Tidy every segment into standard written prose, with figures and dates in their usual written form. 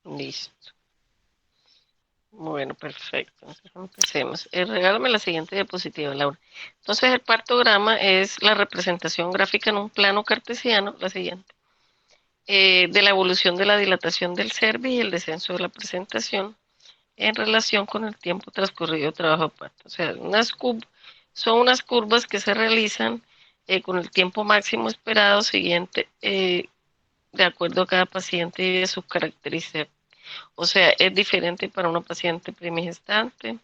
Listo. Bueno, perfecto. Entonces, empecemos. Regálame la siguiente diapositiva, Laura. Entonces, el partograma es la representación gráfica en un plano cartesiano, la siguiente, de la evolución de la dilatación del cervix y el descenso de la presentación en relación con el tiempo transcurrido de trabajo de parto. O sea, son unas curvas que se realizan con el tiempo máximo esperado siguiente, de acuerdo a cada paciente y de sus características. O sea, es diferente para una paciente primigestante,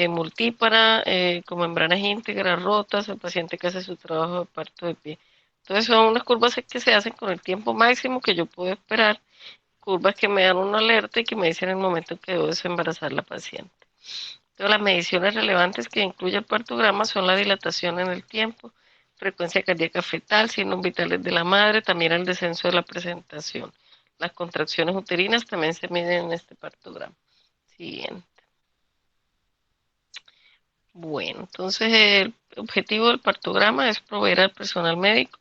multípara, con membranas íntegras rotas, el paciente que hace su trabajo de parto de pie. Entonces son unas curvas que se hacen con el tiempo máximo que yo puedo esperar, curvas que me dan una alerta y que me dicen el momento en que debo desembarazar la paciente. Entonces las mediciones relevantes que incluye el partograma son la dilatación en el tiempo, frecuencia cardíaca fetal, signos vitales de la madre, también el descenso de la presentación. Las contracciones uterinas también se miden en este partograma. Siguiente. Bueno, entonces el objetivo del partograma es proveer al personal médico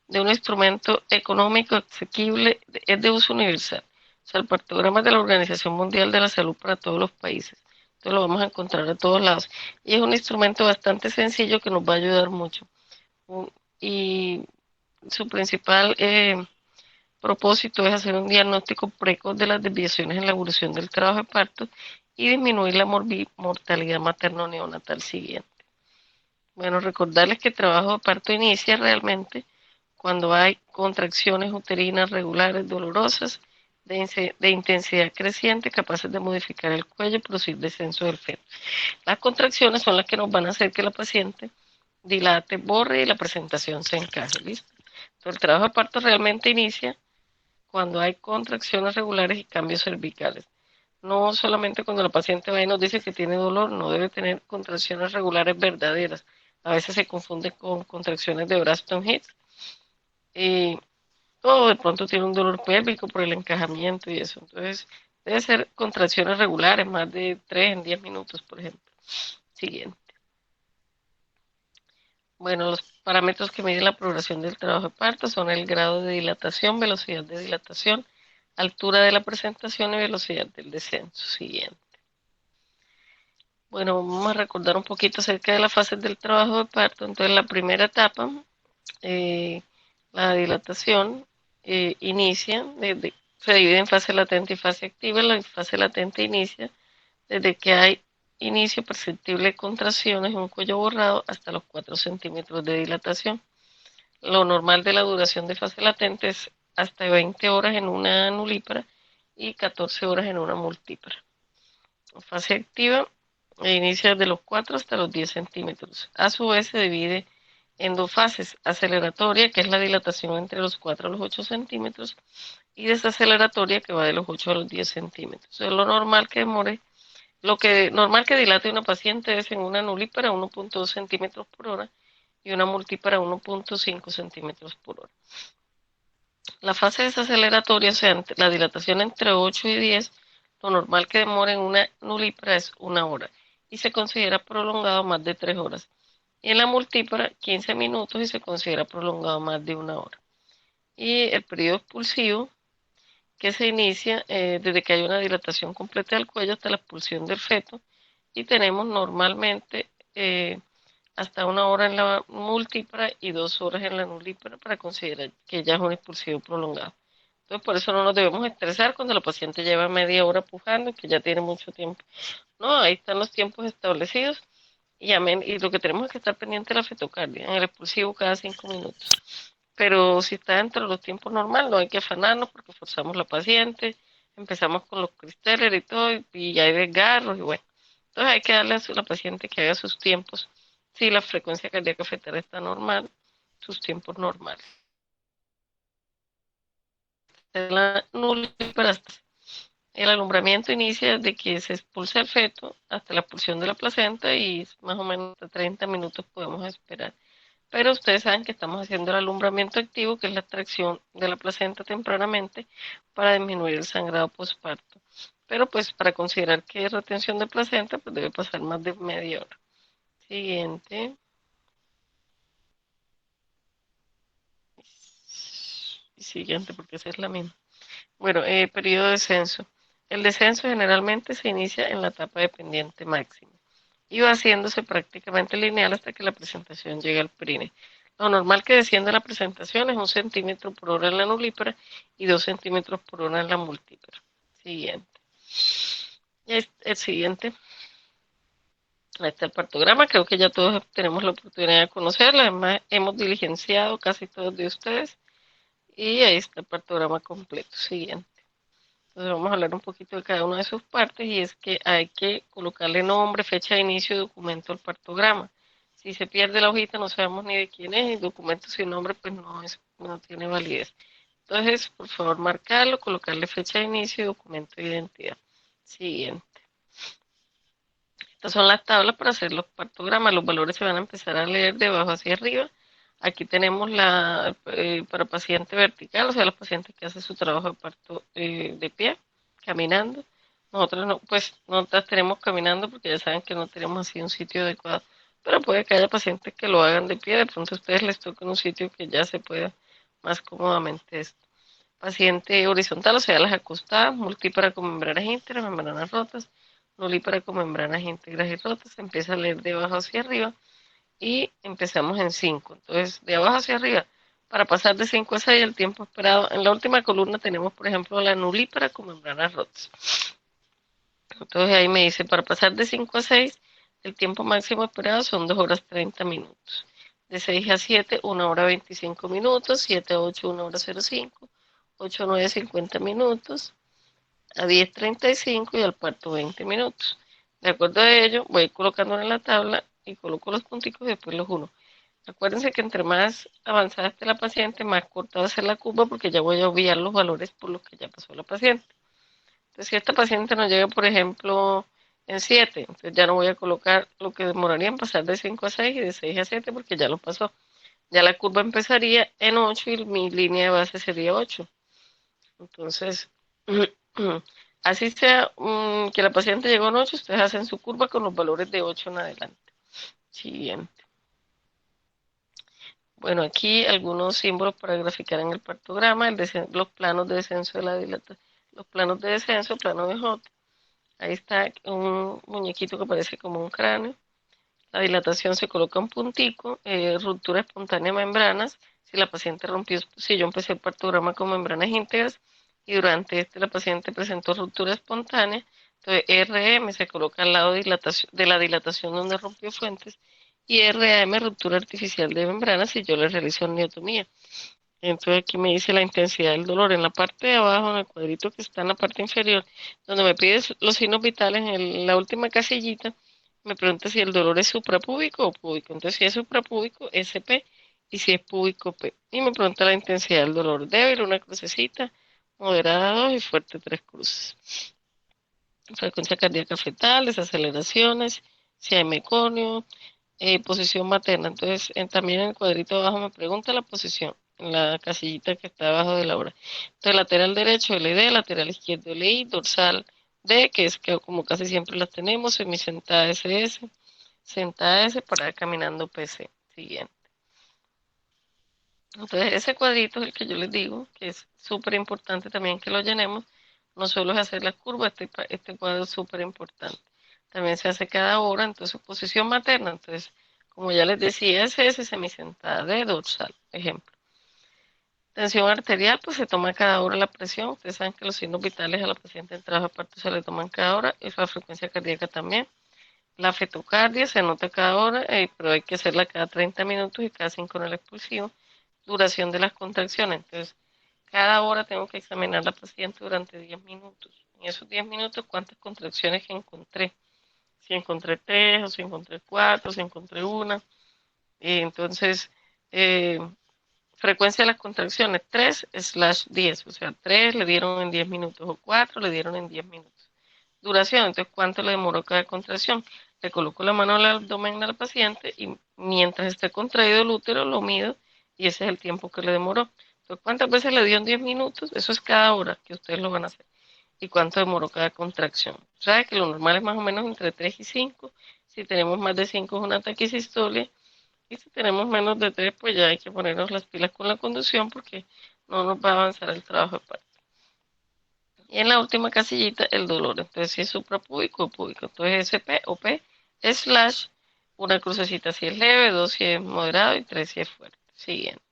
de un instrumento económico asequible, es de uso universal. O sea, el partograma es de la Organización Mundial de la Salud para todos los países. Entonces lo vamos a encontrar a todos lados. Y es un instrumento bastante sencillo que nos va a ayudar mucho. Y su principal propósito es hacer un diagnóstico precoz de las desviaciones en la evolución del trabajo de parto y disminuir la mortalidad materno-neonatal siguiente. Bueno, recordarles que el trabajo de parto inicia realmente cuando hay contracciones uterinas regulares dolorosas de intensidad creciente capaces de modificar el cuello y producir descenso del feto. Las contracciones son las que nos van a hacer que la paciente dilate, borre y la presentación se encaje. ¿Listo? Entonces, el trabajo de parto realmente inicia cuando hay contracciones regulares y cambios cervicales. No solamente cuando la paciente va y nos dice que tiene dolor, no debe tener contracciones regulares verdaderas. A veces se confunde con contracciones de Braxton Hicks y o de pronto tiene un dolor pélvico por el encajamiento y eso. Entonces, debe ser contracciones regulares, más de 3 en 10 minutos, por ejemplo. Siguiente. Bueno, los parámetros que miden la progresión del trabajo de parto son el grado de dilatación, velocidad de dilatación, altura de la presentación y velocidad del descenso. Siguiente. Bueno, vamos a recordar un poquito acerca de las fases del trabajo de parto. Entonces, la primera etapa, eh, la dilatación, inicia, se divide en fase latente y fase activa. La fase latente inicia desde que hay inicio perceptible de contracciones en un cuello borrado hasta los 4 centímetros de dilatación. Lo normal de la duración de fase latente es hasta 20 horas en una nulípara y 14 horas en una multípara. Fase activa inicia de los 4 hasta los 10 centímetros. A su vez se divide en dos fases, aceleratoria, que es la dilatación entre los 4 a los 8 centímetros, y desaceleratoria, que va de los 8 a los 10 centímetros. Es lo normal que demore, lo que normal que dilate una paciente es en una nulípara 1.2 centímetros por hora y una multípara 1.5 centímetros por hora. La fase desaceleratoria, o sea, la dilatación entre 8 y 10, lo normal que demora en una nulípara es una hora y se considera prolongado más de 3 horas. Y en la multípara, 15 minutos y se considera prolongado más de una hora. Y el periodo expulsivo, que se inicia desde que hay una dilatación completa del cuello hasta la expulsión del feto, y tenemos normalmente hasta una hora en la multípara y 2 horas en la nulípara para considerar que ya es un expulsivo prolongado. Entonces, por eso no nos debemos estresar cuando la paciente lleva media hora pujando, que ya tiene mucho tiempo. No, ahí están los tiempos establecidos y lo que tenemos es que estar pendiente de la fetocardia, en el expulsivo cada 5 minutos. Pero si está dentro de los tiempos normales, no hay que afanarnos porque forzamos la paciente, empezamos con los cristales y todo, y hay desgarros, y bueno. Entonces hay que darle a la paciente que haga sus tiempos. Si la frecuencia cardíaca fetal está normal, sus tiempos normales. La el alumbramiento inicia desde que se expulsa el feto hasta la expulsión de la placenta y más o menos 30 minutos podemos esperar. Pero ustedes saben que estamos haciendo el alumbramiento activo, que es la extracción de la placenta tempranamente para disminuir el sangrado postparto. Pero pues para considerar que es retención de placenta, pues debe pasar más de media hora. Siguiente. Siguiente, porque esa es la misma. Bueno, periodo de descenso. El descenso generalmente se inicia en la etapa de pendiente máxima y va haciéndose prácticamente lineal hasta que la presentación llegue al perine. Lo normal que descienda la presentación es 1 centímetro por hora en la nulípara y 2 centímetros por hora en la multípara. Siguiente. El siguiente. Ahí está el partograma. Creo que ya todos tenemos la oportunidad de conocerlo. Además, hemos diligenciado casi todos de ustedes. Y ahí está el partograma completo. Siguiente. Entonces vamos a hablar un poquito de cada una de sus partes y es que hay que colocarle nombre, fecha de inicio y documento al partograma. Si se pierde la hojita no sabemos ni de quién es y documento sin nombre pues no tiene validez. Entonces, por favor, marcarlo, colocarle fecha de inicio y documento de identidad. Siguiente. Estas son las tablas para hacer los partogramas. Los valores se van a empezar a leer de abajo hacia arriba. Aquí tenemos para paciente vertical, o sea, los pacientes que hacen su trabajo de parto de pie, caminando. Nosotros no, pues nosotras tenemos caminando porque ya saben que no tenemos así un sitio adecuado. Pero puede que haya pacientes que lo hagan de pie, de pronto a ustedes les toca un sitio que ya se pueda más cómodamente esto. Paciente horizontal, o sea, las acostadas, multípara con membranas íntegras, membranas rotas, nulípara con membranas íntegras y rotas. Se empieza a leer de abajo hacia arriba y empezamos en 5. Entonces, de abajo hacia arriba, para pasar de 5 a 6, el tiempo esperado. En la última columna tenemos, por ejemplo, la nulípara con membranas rotas. Entonces, ahí me dice, para pasar de 5 a 6, el tiempo máximo esperado son 2 horas 30 minutos. De 6 a 7, 1 hora 25 minutos. 7 a 8, 1 hora 05. 8 a 9, 50 minutos. A 10:35 y al parto 20 minutos. De acuerdo a ello, voy colocando en la tabla y coloco los punticos y después los uno. Acuérdense que entre más avanzada esté la paciente, más corta va a ser la curva porque ya voy a obviar los valores por los que ya pasó la paciente. Entonces, si esta paciente nos llega, por ejemplo, en 7, entonces ya no voy a colocar lo que demoraría en pasar de 5 a 6 y de 6 a 7 porque ya lo pasó. Ya la curva empezaría en 8 y mi línea de base sería 8. Entonces, así sea que la paciente llegó en 8, ustedes hacen su curva con los valores de 8 en adelante. Siguiente. Bueno, aquí algunos símbolos para graficar en el partograma, los planos de descenso de la dilatación, los planos de descenso, plano de J. Ahí está un muñequito que parece como un cráneo. La dilatación se coloca un puntico, ruptura espontánea de membranas. Si la paciente rompió, si yo empecé el partograma con membranas íntegras y durante la paciente presentó ruptura espontánea, entonces RM se coloca al lado de la dilatación donde rompió fuentes y RAM, ruptura artificial de membranas, y yo le realizo neotomía. Entonces aquí me dice la intensidad del dolor. En la parte de abajo, en el cuadrito que está en la parte inferior, donde me pide los signos vitales, en la última casillita, me pregunta si el dolor es suprapúbico o púbico. Entonces, si es suprapúbico, SP, y si es púbico, P. Y me pregunta la intensidad del dolor. Débil, una crucecita, moderada, 2 y fuerte, 3 cruces. Frecuencia cardíaca fetal, desaceleraciones, si hay meconio, posición materna. Entonces, también en el cuadrito abajo me pregunta la posición, en la casillita que está abajo de la hora. Entonces, lateral derecho LD, lateral izquierdo LI, dorsal D, que es que como casi siempre las tenemos, semisentada SS, sentada S, para caminando PC. Siguiente. Entonces, ese cuadrito es el que yo les digo, que es súper importante también que lo llenemos. No solo es hacer la curva, este cuadro es súper importante. También se hace cada hora, entonces posición materna. Entonces, como ya les decía, SS, semisentada de dorsal, ejemplo. Tensión arterial, pues se toma cada hora la presión. Ustedes saben que los signos vitales a la paciente en trabajo de parto se le toman cada hora, y la frecuencia cardíaca también. La fetocardia se anota cada hora, pero hay que hacerla cada 30 minutos y cada 5 en el expulsivo. Duración de las contracciones. Entonces, cada hora tengo que examinar a la paciente durante 10 minutos. En esos 10 minutos, ¿cuántas contracciones encontré? Si encontré 3 o si encontré 4, si encontré una. Entonces, eh, frecuencia de las contracciones, 3/10. O sea, 3 le dieron en 10 minutos o 4 le dieron en 10 minutos. Duración, entonces, ¿cuánto le demoró cada contracción? Le coloco la mano al abdomen al paciente y mientras esté contraído el útero lo mido y ese es el tiempo que le demoró. Entonces, ¿cuántas veces le dio en 10 minutos? Eso es cada hora que ustedes lo van a hacer. ¿Y cuánto demoró cada contracción? ¿Sabe que lo normal es más o menos entre 3 y 5? Si tenemos más de 5 es una taquisistolia. Y si tenemos menos de 3, pues ya hay que ponernos las pilas con la conducción porque no nos va a avanzar el trabajo de parto. Y en la última casillita el dolor. Entonces si es suprapúbico o púbico. Entonces SP o P slash, una crucecita si es leve, 2 si es moderado y 3 si es fuerte. Siguiente.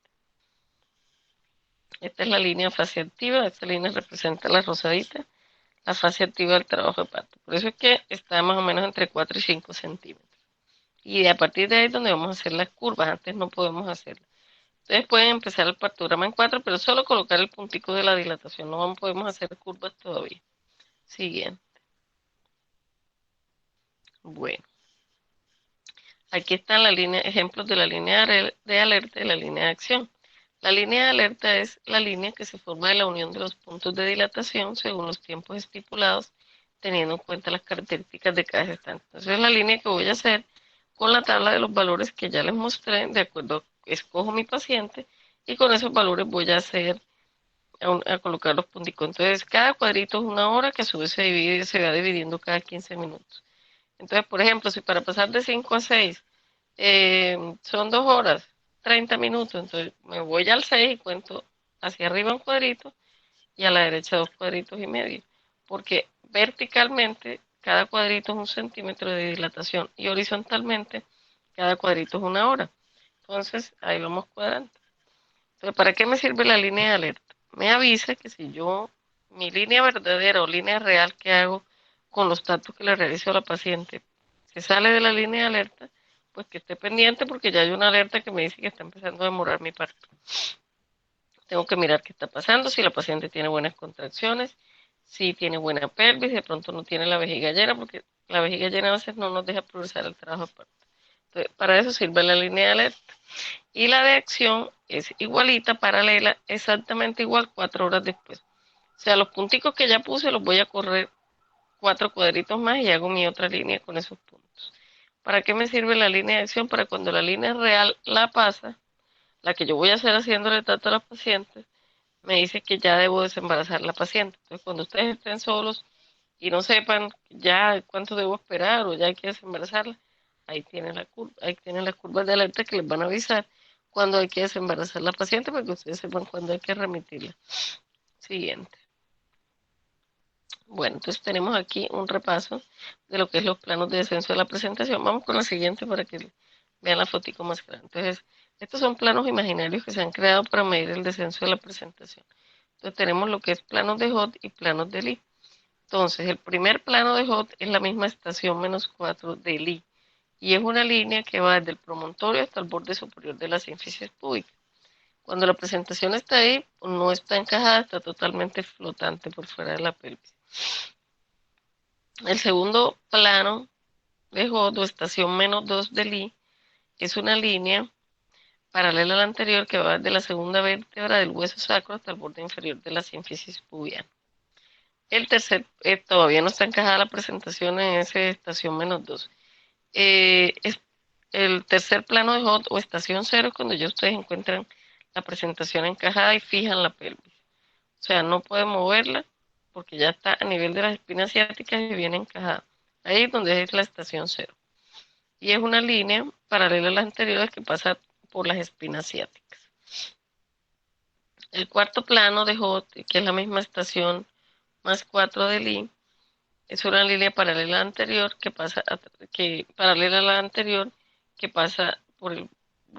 Esta es la línea fase activa. Esta línea representa la rosadita, la fase activa del trabajo de parto. Por eso es que está más o menos entre 4 y 5 centímetros. Y a partir de ahí es donde vamos a hacer las curvas. Antes no podemos hacerlas. Ustedes pueden empezar el partograma en 4, pero solo colocar el puntico de la dilatación. No podemos hacer curvas todavía. Siguiente. Bueno, aquí están la línea, ejemplos de la línea de alerta y la línea de acción. La línea de alerta es la línea que se forma de la unión de los puntos de dilatación según los tiempos estipulados, teniendo en cuenta las características de cada gestante. Entonces es la línea que voy a hacer con la tabla de los valores que ya les mostré, de acuerdo, escojo mi paciente y con esos valores voy a hacer a colocar los punticos. Entonces, cada cuadrito es una hora que a su vez se va dividiendo cada 15 minutos. Entonces, por ejemplo, si para pasar de 5 a 6 son 2 horas, 30 minutos, entonces me voy al 6 y cuento hacia arriba un cuadrito y a la derecha 2 cuadritos y medio. Porque verticalmente cada cuadrito es 1 centímetro de dilatación y horizontalmente cada cuadrito es una hora. Entonces, ahí vamos cuadrando. Entonces, ¿para qué me sirve la línea de alerta? Me avisa que si yo, mi línea verdadera o línea real que hago con los datos que le realizo a la paciente, se sale de la línea de alerta, pues que esté pendiente porque ya hay una alerta que me dice que está empezando a demorar mi parto. Tengo que mirar qué está pasando, si la paciente tiene buenas contracciones, si tiene buena pelvis, de pronto no tiene la vejiga llena, porque la vejiga llena a veces no nos deja progresar el trabajo de parto. Entonces, para eso sirve la línea de alerta. Y la de acción es igualita, paralela, exactamente igual 4 horas después. O sea, los punticos que ya puse los voy a correr 4 cuadritos más y hago mi otra línea con esos puntos. ¿Para qué me sirve la línea de acción? Para cuando la línea real la pasa, la que yo voy a hacer haciéndole trato a las pacientes, me dice que ya debo desembarazar a la paciente. Entonces, cuando ustedes estén solos y no sepan ya cuánto debo esperar o ya hay que desembarazarla, ahí tienen las curvas de alerta que les van a avisar cuando hay que desembarazar a la paciente para que ustedes sepan cuándo hay que remitirla. Siguiente. Bueno, entonces tenemos aquí un repaso de lo que es los planos de descenso de la presentación. Vamos con la siguiente para que vean la fotico más grande. Entonces, estos son planos imaginarios que se han creado para medir el descenso de la presentación. Entonces tenemos lo que es planos de Hot y planos de Lee. Entonces, el primer plano de Hot es la misma estación -4 de Lee y es una línea que va desde el promontorio hasta el borde superior de la sínfisis púbica. Cuando la presentación está ahí, no está encajada, está totalmente flotante por fuera de la pelvis. El segundo plano de Hot o estación -2 de Lee es una línea paralela a la anterior que va desde la segunda vértebra del hueso sacro hasta el borde inferior de la sínfisis pubiana. El tercer, todavía no está encajada la presentación en esa estación -2. El tercer plano de Hot o estación 0 es cuando ya ustedes encuentran la presentación encajada y fijan la pelvis. O sea, no pueden moverla porque ya está a nivel de las espinas ciáticas y viene encajada. Ahí es donde es la estación 0. Y es una línea paralela a las anteriores que pasa por las espinas ciáticas. El cuarto plano de Hot, que es la misma estación +4 de Lee, es una línea paralela a la anterior que pasa por el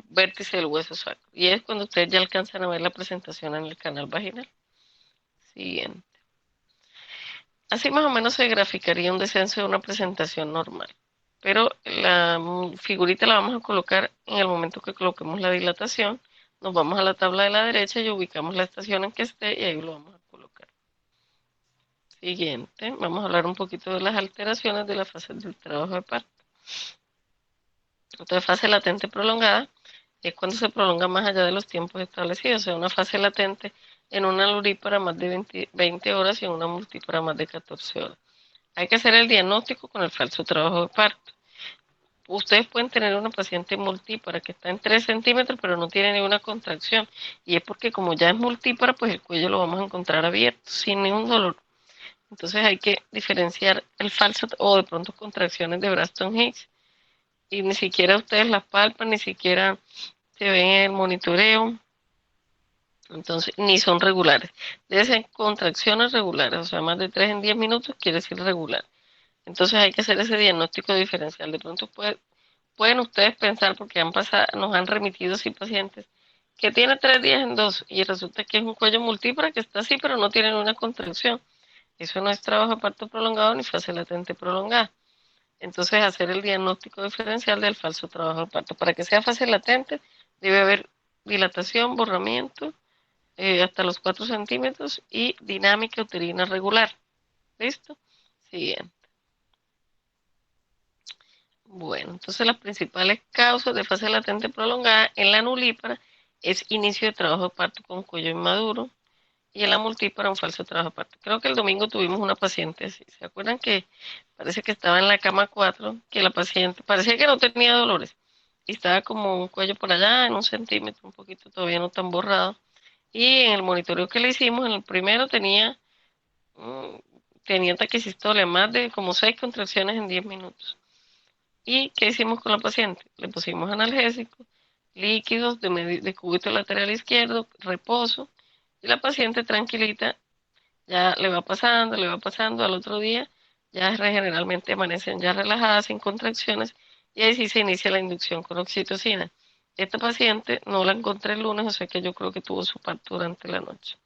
vértice del hueso sacro. Y es cuando ustedes ya alcanzan a ver la presentación en el canal vaginal. Siguiente. Así más o menos se graficaría un descenso de una presentación normal. Pero la figurita la vamos a colocar en el momento que coloquemos la dilatación. Nos vamos a la tabla de la derecha y ubicamos la estación en que esté y ahí lo vamos a colocar. Siguiente, vamos a hablar un poquito de las alteraciones de la fase del trabajo de parto. Entonces, fase latente prolongada es cuando se prolonga más allá de los tiempos establecidos, o sea, una fase latente en una lurípara más de 20 horas y en una multípara más de 14 horas. Hay que hacer el diagnóstico con el falso trabajo de parto. Ustedes pueden tener una paciente multípara que está en 3 centímetros, pero no tiene ninguna contracción. Y es porque como ya es multípara, pues el cuello lo vamos a encontrar abierto, sin ningún dolor. Entonces hay que diferenciar el falso o de pronto contracciones de Braxton Hicks. Y ni siquiera ustedes las palpan, ni siquiera se ven en el monitoreo. Entonces, ni son regulares. Deben ser contracciones regulares, o sea, más de 3 en 10 minutos quiere decir regular. Entonces hay que hacer ese diagnóstico diferencial. De pronto pueden ustedes pensar, porque nos han remitido así pacientes, que tiene 3 días en 2 y resulta que es un cuello multípara que está así, pero no tiene una contracción. Eso no es trabajo de parto prolongado ni fase latente prolongada. Entonces, hacer el diagnóstico diferencial del falso trabajo de parto. Para que sea fase latente, debe haber dilatación, borramiento, hasta los 4 centímetros y dinámica uterina regular. ¿Listo? Siguiente. Bueno, entonces las principales causas de fase latente prolongada en la nulípara es inicio de trabajo de parto con cuello inmaduro y en la multípara un falso trabajo de parto. Creo que el domingo tuvimos una paciente así. ¿Se acuerdan que parece que estaba en la cama 4, que la paciente parecía que no tenía dolores y estaba como un cuello por allá en 1 centímetro, un poquito todavía no tan borrado? Y en el monitoreo que le hicimos, en el primero mm, tenía taquicistolia, más de como 6 contracciones en 10 minutos. ¿Y qué hicimos con la paciente? Le pusimos analgésicos, líquidos de cúbito lateral izquierdo, reposo, y la paciente tranquilita, ya le va pasando al otro día, ya generalmente amanecen ya relajadas, sin contracciones, y ahí sí se inicia la inducción con oxitocina. Esta paciente no la encontré el lunes, o sea que yo creo que tuvo su parto durante la noche.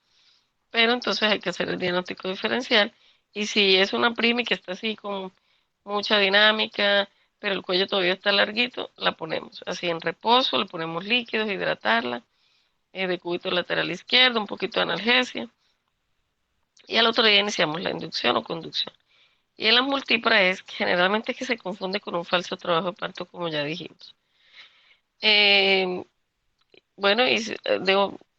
Pero entonces hay que hacer el diagnóstico diferencial, y si es una primi que está así con mucha dinámica, pero el cuello todavía está larguito, la ponemos así en reposo, le ponemos líquidos, hidratarla, de cúbito lateral izquierdo, un poquito de analgesia, y al otro día iniciamos la inducción o conducción. Y en la multípara es generalmente que se confunde con un falso trabajo de parto, como ya dijimos. Eh, bueno,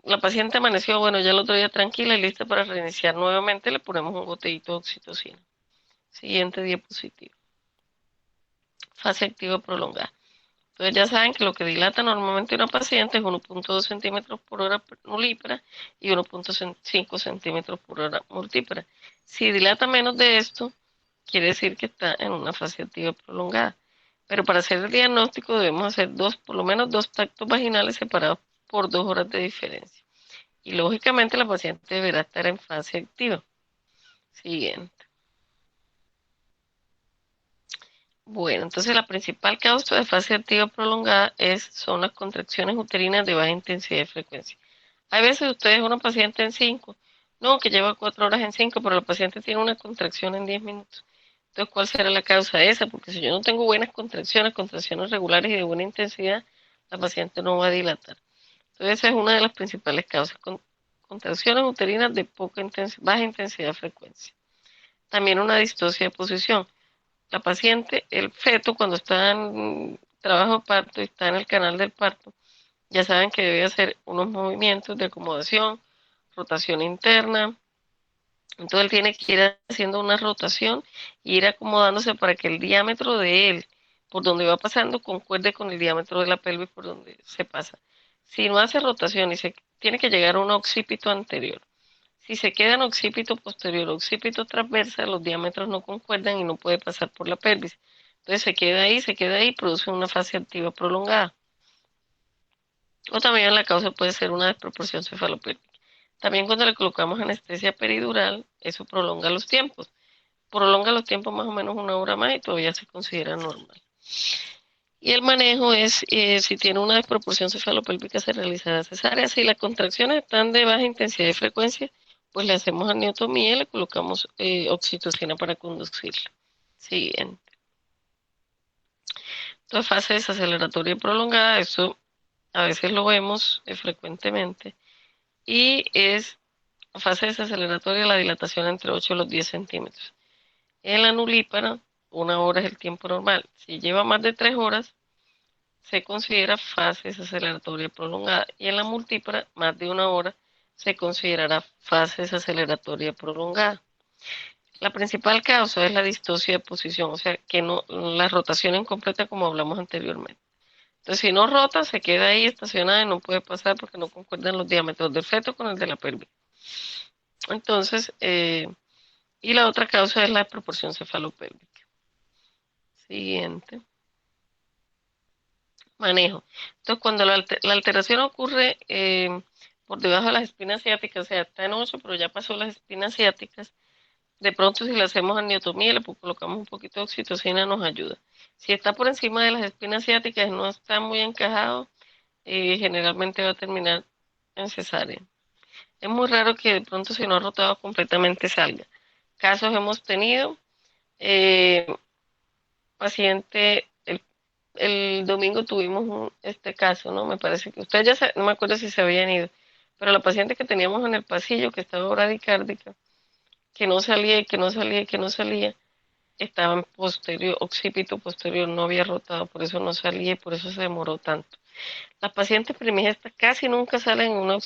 la paciente amaneció, bueno, ya el otro día tranquila y lista para reiniciar nuevamente, le ponemos un gotellito de oxitocina. Siguiente diapositiva. Fase activa prolongada. Entonces ya saben que lo que dilata normalmente una paciente es 1.2 centímetros por hora nulípara y 1.5 centímetros por hora multípara. Si dilata menos de esto, quiere decir que está en una fase activa prolongada. Pero para hacer el diagnóstico debemos hacer por lo menos 2 tactos vaginales separados por 2 horas de diferencia. Y lógicamente la paciente deberá estar en fase activa. Siguiente. Bueno, entonces la principal causa de fase activa prolongada son las contracciones uterinas de baja intensidad y frecuencia. Hay veces ustedes una paciente en 5, no, que lleva 4 horas en 5, pero la paciente tiene una contracción en 10 minutos. Entonces, ¿cuál será la causa de esa? Porque si yo no tengo buenas contracciones regulares y de buena intensidad, la paciente no va a dilatar. Entonces, esa es una de las principales causas, contracciones uterinas de baja intensidad y frecuencia. También una distosia de posición. La paciente, el feto, cuando está en trabajo de parto y está en el canal del parto, ya saben que debe hacer unos movimientos de acomodación, rotación interna. Entonces él tiene que ir haciendo una rotación y ir acomodándose para que el diámetro de él, por donde va pasando, concuerde con el diámetro de la pelvis por donde se pasa. Si no hace rotación y se tiene que llegar a un occipito anterior. Si se queda en occipito posterior o occipito transversa, los diámetros no concuerdan y no puede pasar por la pelvis. Entonces se queda ahí y produce una fase activa prolongada. O también la causa puede ser una desproporción cefalopélvica. También cuando le colocamos anestesia peridural, eso prolonga los tiempos. Prolonga los tiempos más o menos 1 hora más y todavía se considera normal. Y el manejo es, si tiene una desproporción cefalopélvica, se realizará cesárea. Si las contracciones están de baja intensidad y frecuencia, pues le hacemos amniotomía y le colocamos oxitocina para conducirla. Siguiente. Entonces, fase desaceleratoria prolongada, eso a veces lo vemos frecuentemente. Y es fase desaceleratoria la dilatación entre 8 y los 10 centímetros. En la nulípara, 1 hora es el tiempo normal. Si lleva más de 3 horas, se considera fase desaceleratoria prolongada. Y en la multípara, más de 1 hora, se considerará fase desaceleratoria prolongada. La principal causa es la distosia de posición, o sea, que no la rotación incompleta como hablamos anteriormente. Entonces, si no rota, se queda ahí estacionada y no puede pasar porque no concuerdan los diámetros del feto con el de la pelvis. Entonces, y la otra causa es la desproporción cefalopélvica. Siguiente. Manejo. Entonces, cuando la alteración ocurre por debajo de las espinas ciáticas, o sea, está en 8, pero ya pasó las espinas ciáticas. De pronto, si le hacemos amniotomía, le colocamos un poquito de oxitocina, nos ayuda. Si está por encima de las espinas ciáticas, no está muy encajado, generalmente va a terminar en cesárea. Es muy raro que de pronto, si no ha rotado completamente, salga. Casos hemos tenido, eh, paciente, el domingo tuvimos este caso, ¿no? Me parece que ustedes no me acuerdo si se habían ido, pero la paciente que teníamos en el pasillo, que estaba bradicárdica, que no salía y que no salía y que no salía, estaba en posterior, occipito posterior, no había rotado, por eso no salía y por eso se demoró tanto. Las pacientes primigestas casi nunca salen en una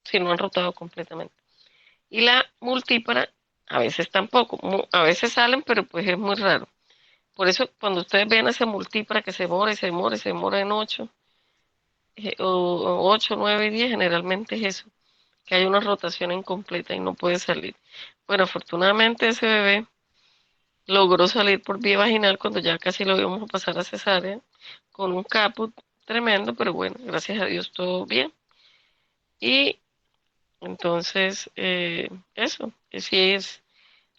si no han rotado completamente. Y la multípara, a veces tampoco, a veces salen, pero pues es muy raro. Por eso cuando ustedes ven esa multípara que se demora y se demora y se demora en 8, o 8, 9 y 10, generalmente es eso, que hay una rotación incompleta y no puede salir. Bueno, afortunadamente ese bebé logró salir por vía vaginal cuando ya casi lo íbamos a pasar a cesárea, con un caput tremendo, pero bueno, gracias a Dios todo bien. Y entonces, eso, que si es,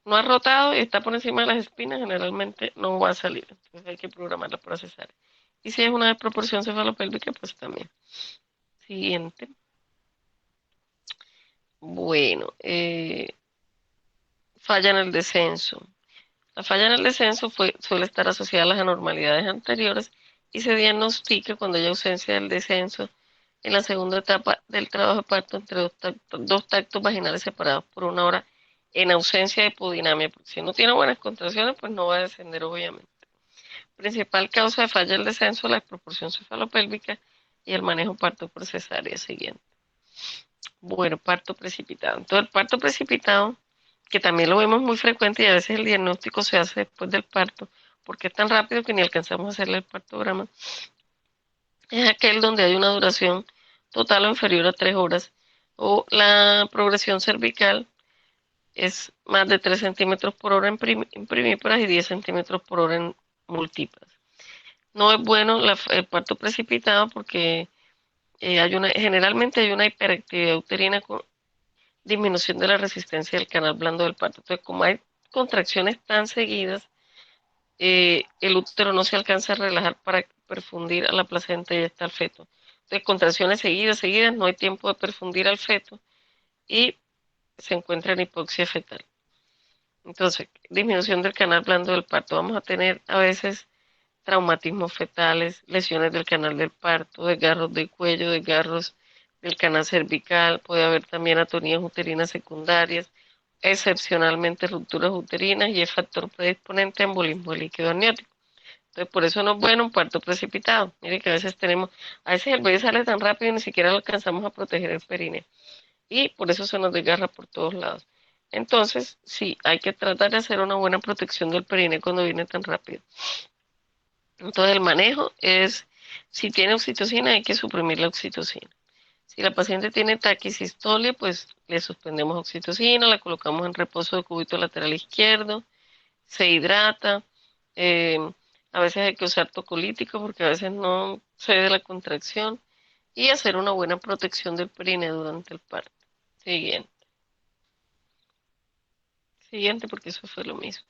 no ha rotado y está por encima de las espinas, generalmente no va a salir. Entonces hay que programarla para cesárea. Y si es una desproporción cefalopélvica, pues también. Siguiente. Bueno, falla en el descenso. La falla en el descenso suele estar asociada a las anormalidades anteriores y se diagnostica cuando hay ausencia del descenso en la segunda etapa del trabajo de parto entre dos tactos vaginales separados por 1 hora en ausencia de hipodinamia, porque si no tiene buenas contracciones, pues no va a descender obviamente. Principal causa de falla del descenso, la desproporción cefalopélvica y el manejo parto por cesárea siguiente. Bueno, parto precipitado. Entonces, el parto precipitado, que también lo vemos muy frecuente y a veces el diagnóstico se hace después del parto, porque es tan rápido que ni alcanzamos a hacerle el partograma, es aquel donde hay una duración total o inferior a 3 horas o la progresión cervical es más de 3 centímetros por hora en primíparas y 10 centímetros por hora en múltiplas. No es bueno el parto precipitado porque generalmente hay una hiperactividad uterina con disminución de la resistencia del canal blando del parto. Entonces, como hay contracciones tan seguidas, el útero no se alcanza a relajar para perfundir a la placenta y hasta el feto. Entonces, contracciones seguidas, no hay tiempo de perfundir al feto y se encuentra en hipoxia fetal. Entonces, disminución del canal blando del parto. Vamos a tener a veces traumatismos fetales, lesiones del canal del parto, desgarros del cuello, desgarros del canal cervical, puede haber también atonías uterinas secundarias, excepcionalmente rupturas uterinas y es factor predisponente a embolismo líquido amniótico. Entonces, por eso no es bueno un parto precipitado. Mire que a veces el bebé sale tan rápido y ni siquiera lo alcanzamos a proteger el perineo. Y por eso se nos desgarra por todos lados. Entonces, sí, hay que tratar de hacer una buena protección del perineo cuando viene tan rápido. Entonces, el manejo es, si tiene oxitocina, hay que suprimir la oxitocina. Si la paciente tiene taquisistolia, pues le suspendemos oxitocina, la colocamos en reposo de cúbito lateral izquierdo, se hidrata, eh, a veces hay que usar tocolítico porque a veces no cede la contracción y hacer una buena protección del perineo durante el parto. Siguiente. Siguiente, porque eso fue lo mismo.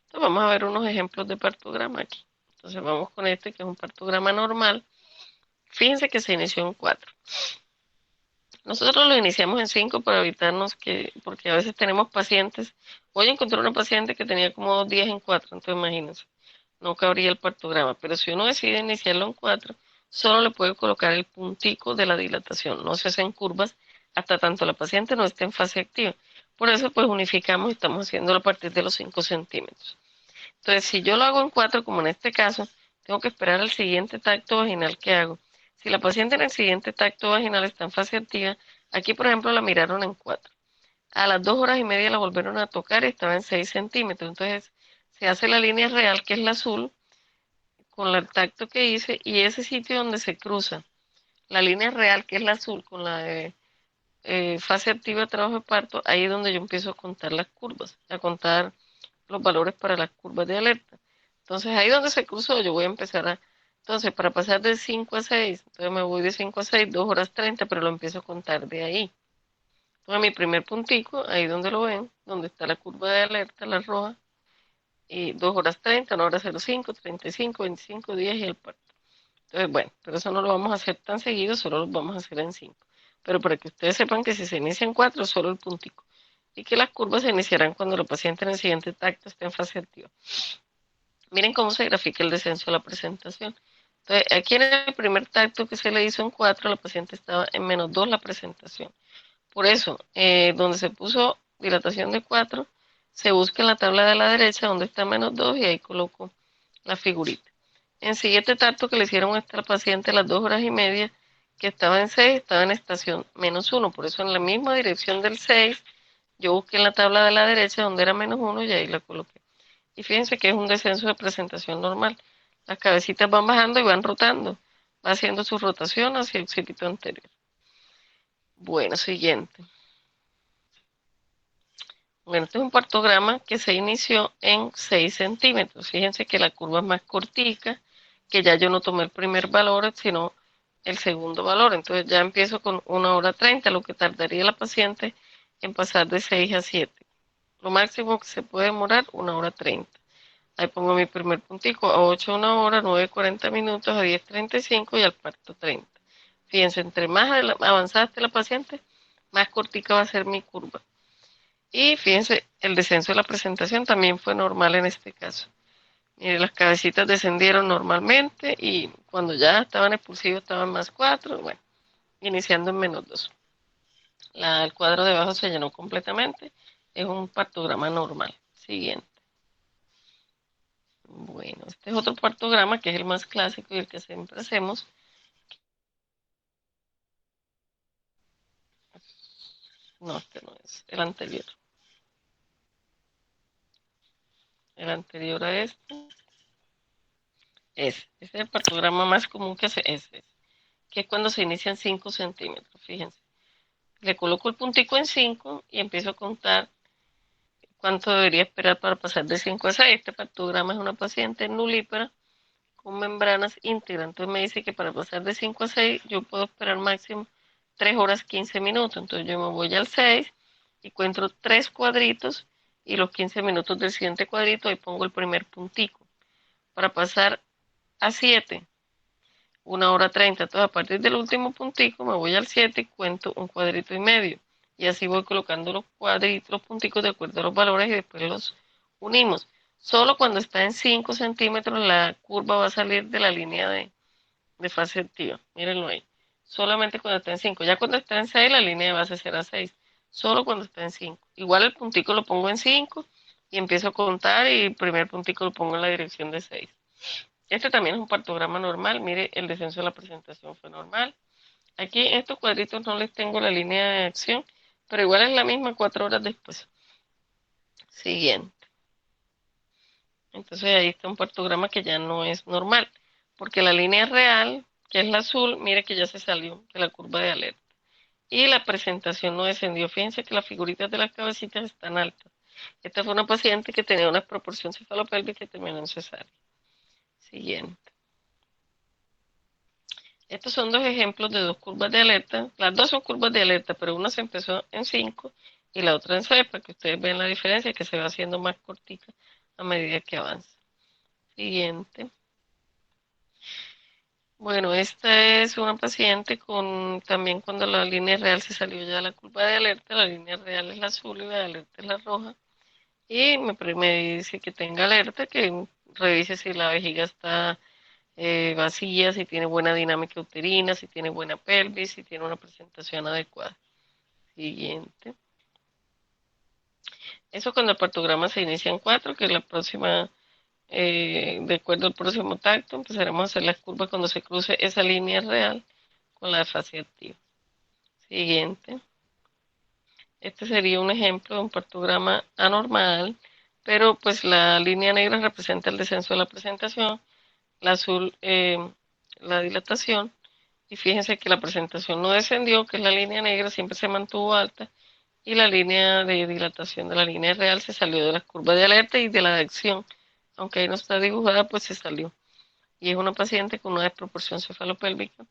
Entonces vamos a ver unos ejemplos de partograma aquí. Entonces vamos con este que es un partograma normal. Fíjense que se inició en 4. Nosotros lo iniciamos en 5 para evitarnos porque a veces tenemos pacientes. Hoy encontré una paciente que tenía como 2 días en 4, entonces imagínense, no cabría el partograma. Pero si uno decide iniciarlo en 4, solo le puede colocar el puntico de la dilatación. No se hacen curvas hasta tanto la paciente no esté en fase activa. Por eso pues unificamos y estamos haciéndolo a partir de los 5 centímetros. Entonces, si yo lo hago en 4, como en este caso, tengo que esperar al siguiente tacto vaginal que hago. Si la paciente en el siguiente tacto vaginal está en fase activa, aquí por ejemplo la miraron en 4. A las 2 horas y media la volvieron a tocar y estaba en 6 centímetros. Entonces se hace la línea real, que es la azul, con el tacto que hice, y ese sitio donde se cruza la línea real, que es la azul, con la de fase activa de trabajo de parto, ahí es donde yo empiezo a contar las curvas, a contar los valores para las curvas de alerta. Entonces ahí donde se cruzó yo voy a empezar Entonces, para pasar de 5 a 6, entonces me voy de 5 a 6, 2 horas 30, pero lo empiezo a contar de ahí. Entonces, mi primer puntico, ahí donde lo ven, donde está la curva de alerta, la roja, y 2 horas 30, 1 hora 05, 35, 25, 10 y el parto. Entonces, bueno, pero eso no lo vamos a hacer tan seguido, solo lo vamos a hacer en 5. Pero para que ustedes sepan que si se inicia en 4, solo el puntico. Y que las curvas se iniciarán cuando el paciente en el siguiente tacto esté en fase activa. Miren cómo se grafica el descenso de la presentación. Entonces, aquí en el primer tacto que se le hizo en 4, la paciente estaba en -2 la presentación. Por eso, donde se puso dilatación de 4, se busca en la tabla de la derecha donde está -2 y ahí coloco la figurita. En siguiente tacto que le hicieron a esta paciente a las 2 horas y media, que estaba en 6, estaba en estación -1. Por eso en la misma dirección del 6, yo busqué en la tabla de la derecha donde era -1 y ahí la coloqué. Y fíjense que es un descenso de presentación normal. Las cabecitas van bajando y van rotando. Va haciendo su rotación hacia el occipito anterior. Bueno, siguiente. Bueno, este es un partograma que se inició en 6 centímetros. Fíjense que la curva es más cortica, que ya yo no tomé el primer valor, sino el segundo valor. Entonces ya empiezo con 1 hora 30, lo que tardaría la paciente en pasar de 6 a 7. Lo máximo que se puede demorar, 1 hora 30. Ahí pongo mi primer puntico, a 8 1 hora, 9 40 minutos, a 10 35 y al parto 30. Fíjense, entre más avanzada esté la paciente, más cortica va a ser mi curva. Y fíjense, el descenso de la presentación también fue normal en este caso. Mire, las cabecitas descendieron normalmente y cuando ya estaban expulsivos estaban más 4, bueno, iniciando en -2. El cuadro de abajo se llenó completamente, es un partograma normal. Siguiente. Bueno, este es otro partograma que es el más clásico y el que siempre hacemos. No, este no es, el anterior. El anterior a este es el partograma más común que se es, que es cuando se inician 5 centímetros, fíjense. Le coloco el puntico en 5 y empiezo a contar cuánto debería esperar para pasar de 5 a 6. Este partograma es una paciente nulípara con membranas íntegras. Entonces me dice que para pasar de 5 a 6 yo puedo esperar máximo 3 horas 15 minutos. Entonces yo me voy al 6 y cuento 3 cuadritos y los 15 minutos del siguiente cuadrito ahí pongo el primer puntico. Para pasar a 7, 1 hora 30. Entonces a partir del último puntico me voy al 7 y cuento un cuadrito y medio. Y así voy colocando los cuadritos, los punticos de acuerdo a los valores y después los unimos. Solo cuando está en 5 centímetros la curva va a salir de la línea de fase activa. Mírenlo ahí. Solamente cuando está en 5. Ya cuando está en 6 la línea de base será 6. Solo cuando está en 5. Igual el puntico lo pongo en 5 y empiezo a contar y el primer puntico lo pongo en la dirección de 6. Este también es un partograma normal. Mire, el descenso de la presentación fue normal. Aquí en estos cuadritos no les tengo la línea de acción, pero igual es la misma 4 horas después. Siguiente. Entonces ahí está un partograma que ya no es normal, porque la línea real, que es la azul, mire que ya se salió de la curva de alerta. Y la presentación no descendió. Fíjense que las figuritas de las cabecitas están altas. Esta fue una paciente que tenía una proporción cefalopélvica y terminó en cesárea. Siguiente. Estos son dos ejemplos de dos curvas de alerta. Las dos son curvas de alerta, pero una se empezó en 5 y la otra en 6, para que ustedes vean la diferencia, que se va haciendo más cortica a medida que avanza. Siguiente. Bueno, esta es una paciente con también cuando la línea real se salió ya de la curva de alerta, la línea real es la azul y la de alerta es la roja. Y me dice que tenga alerta, que revise si la vejiga está vacía, si tiene buena dinámica uterina, si tiene buena pelvis, si tiene una presentación adecuada. Siguiente. Eso cuando el partograma se inicia en 4, que es la próxima, de acuerdo al próximo tacto, empezaremos a hacer las curvas cuando se cruce esa línea real con la fase activa. Siguiente. Este sería un ejemplo de un partograma anormal, pero pues la línea negra representa el descenso de la presentación, la azul la dilatación, y fíjense que la presentación no descendió, que es la línea negra, siempre se mantuvo alta, y la línea de dilatación de la línea real se salió de la curva de alerta y de la de acción, aunque ahí no está dibujada, pues se salió. y es una paciente con una desproporción cefalopélvica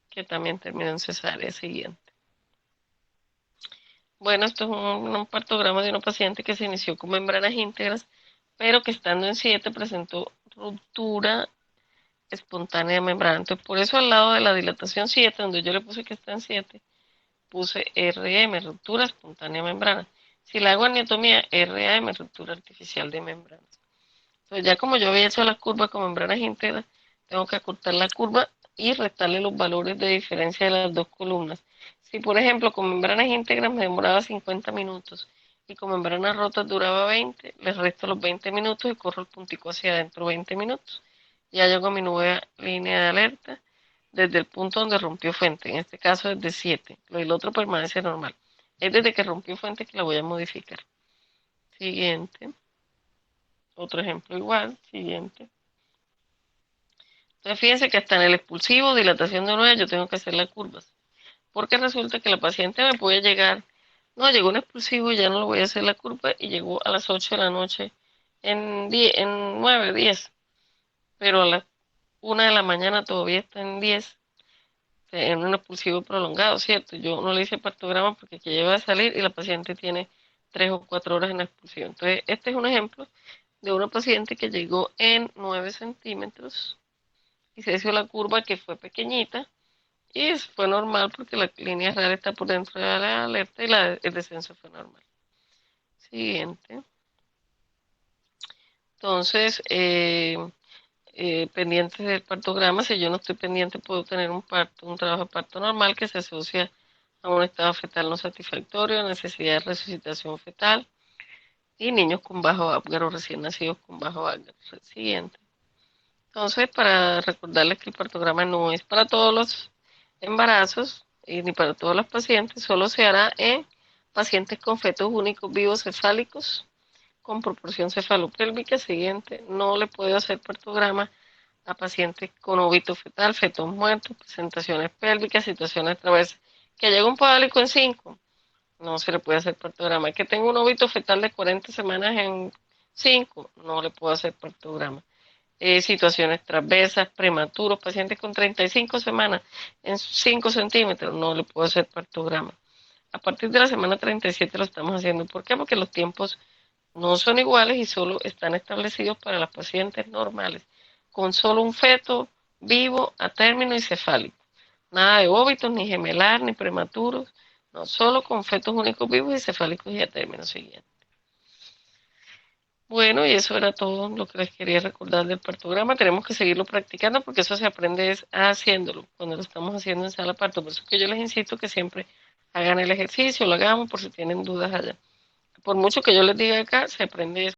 que también terminó en cesárea siguiente. Bueno, esto es un partograma de una paciente que se inició con membranas íntegras, pero que estando en 7 presentó ruptura espontánea de membrana. Entonces, por eso al lado de la dilatación 7, donde yo le puse que está en 7, puse RM, ruptura espontánea de membrana. Si le hago aneotomía, RAM, ruptura artificial de membranas. Entonces, ya como yo había hecho la curva con membranas íntegras, tengo que acortar la curva y restarle los valores de diferencia de las dos columnas. Si, por ejemplo, con membranas íntegras me demoraba 50 minutos y con membranas rotas duraba 20, les resto los 20 minutos y corro el puntico hacia adentro 20 minutos. Ya llego a mi nueva línea de alerta desde el punto donde rompió fuente, en este caso desde 7. El otro permanece normal. Es desde que rompió fuente que la voy a modificar. Siguiente. Otro ejemplo igual. Siguiente. Entonces fíjense que hasta en el expulsivo, dilatación de 9, yo tengo que hacer las curvas. Porque resulta que la paciente me puede llegar, no, llegó un expulsivo y ya no le voy a hacer la curva y llegó a las 8 de la noche en 9, 10. Pero a las 1 de la mañana todavía está en 10, en un expulsivo prolongado, ¿cierto? Yo no le hice partograma porque que lleva a salir y la paciente tiene 3 o 4 horas en la expulsión. Entonces, este es un ejemplo de una paciente que llegó en 9 centímetros y se hizo la curva que fue pequeñita y fue normal porque la línea real está por dentro de la alerta y el descenso fue normal. Siguiente. Entonces, pendientes del partograma, si yo no estoy pendiente puedo tener un trabajo de parto normal que se asocia a un estado fetal no satisfactorio, necesidad de resucitación fetal y niños con bajo Apgar o recién nacidos con bajo Apgar. Siguiente. Entonces, para recordarles que el partograma no es para todos los embarazos ni para todos los pacientes, solo se hará en pacientes con fetos únicos vivos cefálicos con proporción cefalopélvica. Siguiente, no le puedo hacer partograma a pacientes con óbito fetal, fetos muertos, presentaciones pélvicas, situaciones traversas. Que llega un podálico en 5, no se le puede hacer partograma. Que tenga un óbito fetal de 40 semanas en 5, no le puedo hacer partograma. Situaciones transversas, prematuros, pacientes con 35 semanas en 5 centímetros, no le puedo hacer partograma. A partir de la semana 37 lo estamos haciendo. ¿Por qué? Porque los tiempos no son iguales y solo están establecidos para las pacientes normales, con solo un feto vivo a término y cefálico. Nada de óbitos, ni gemelar, ni prematuros, no, solo con fetos únicos vivos y cefálicos y a término siguiente. Bueno, y eso era todo lo que les quería recordar del partograma. Tenemos que seguirlo practicando porque eso se aprende haciéndolo, cuando lo estamos haciendo en sala parto. Por eso que yo les insisto que siempre hagan el ejercicio, lo hagamos por si tienen dudas allá. Por mucho que yo les diga acá, se aprende eso.